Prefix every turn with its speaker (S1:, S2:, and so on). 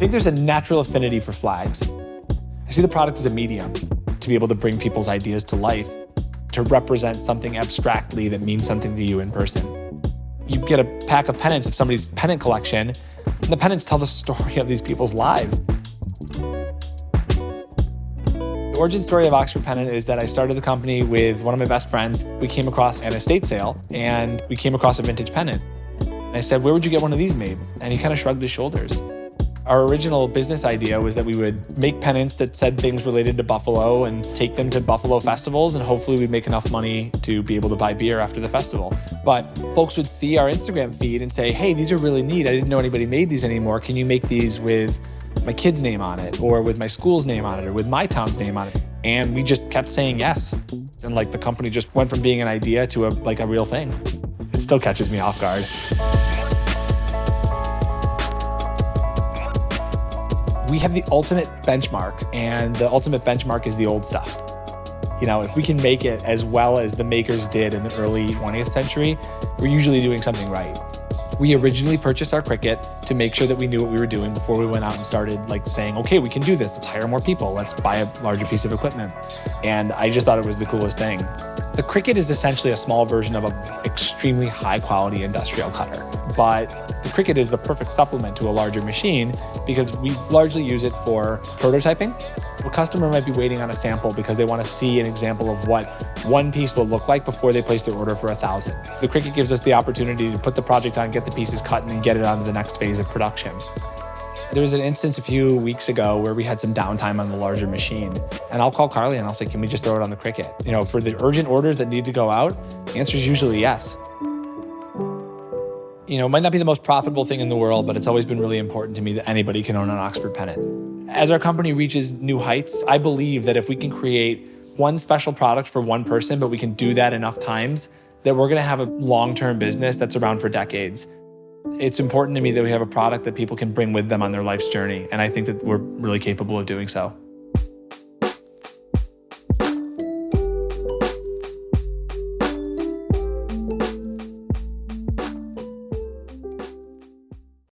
S1: think there's a natural affinity for flags. I see the product as a medium to be able to bring people's ideas to life, to represent something abstractly that means something to you in person. You get a pack of pennants of somebody's pennant collection, and the pennants tell the story of these people's lives. The origin story of Oxford Pennant is that I started the company with one of my best friends. We came across an estate sale, and we came across a vintage pennant. And I said, "Where would you get one of these made?" And he kind of shrugged his shoulders. Our original business idea was that we would make pennants that said things related to Buffalo and take them to Buffalo festivals, and hopefully we'd make enough money to be able to buy beer after the festival. But folks would see our Instagram feed and say, "Hey, these are really neat. I didn't know anybody made these anymore. Can you make these with my kid's name on it, or with my school's name on it, or with my town's name on it?" And we just kept saying yes. And the company just went from being an idea to a real thing. It still catches me off guard. We have the ultimate benchmark, and the ultimate benchmark is the old stuff. If we can make it as well as the makers did in the early 20th century, we're usually doing something right. We originally purchased our Cricut to make sure that we knew what we were doing before we went out and started saying, okay, we can do this. Let's hire more people. Let's buy a larger piece of equipment. And I just thought it was the coolest thing. The Cricut is essentially a small version of an extremely high quality industrial cutter. But the Cricut is the perfect supplement to a larger machine because we largely use it for prototyping. A customer might be waiting on a sample because they want to see an example of what one piece will look like before they place their order for 1,000. The Cricut gives us the opportunity to put the project on, get the pieces cut, and then get it on to the next phase of production. There was an instance a few weeks ago where we had some downtime on the larger machine, and I'll call Carly and I'll say, can we just throw it on the Cricut? For the urgent orders that need to go out, the answer is usually yes. It might not be the most profitable thing in the world, but it's always been really important to me that anybody can own an Oxford Pennant. As our company reaches new heights, I believe that if we can create one special product for one person, but we can do that enough times, that we're going to have a long-term business that's around for decades. It's important to me that we have a product that people can bring with them on their life's journey, and I think that we're really capable of doing so.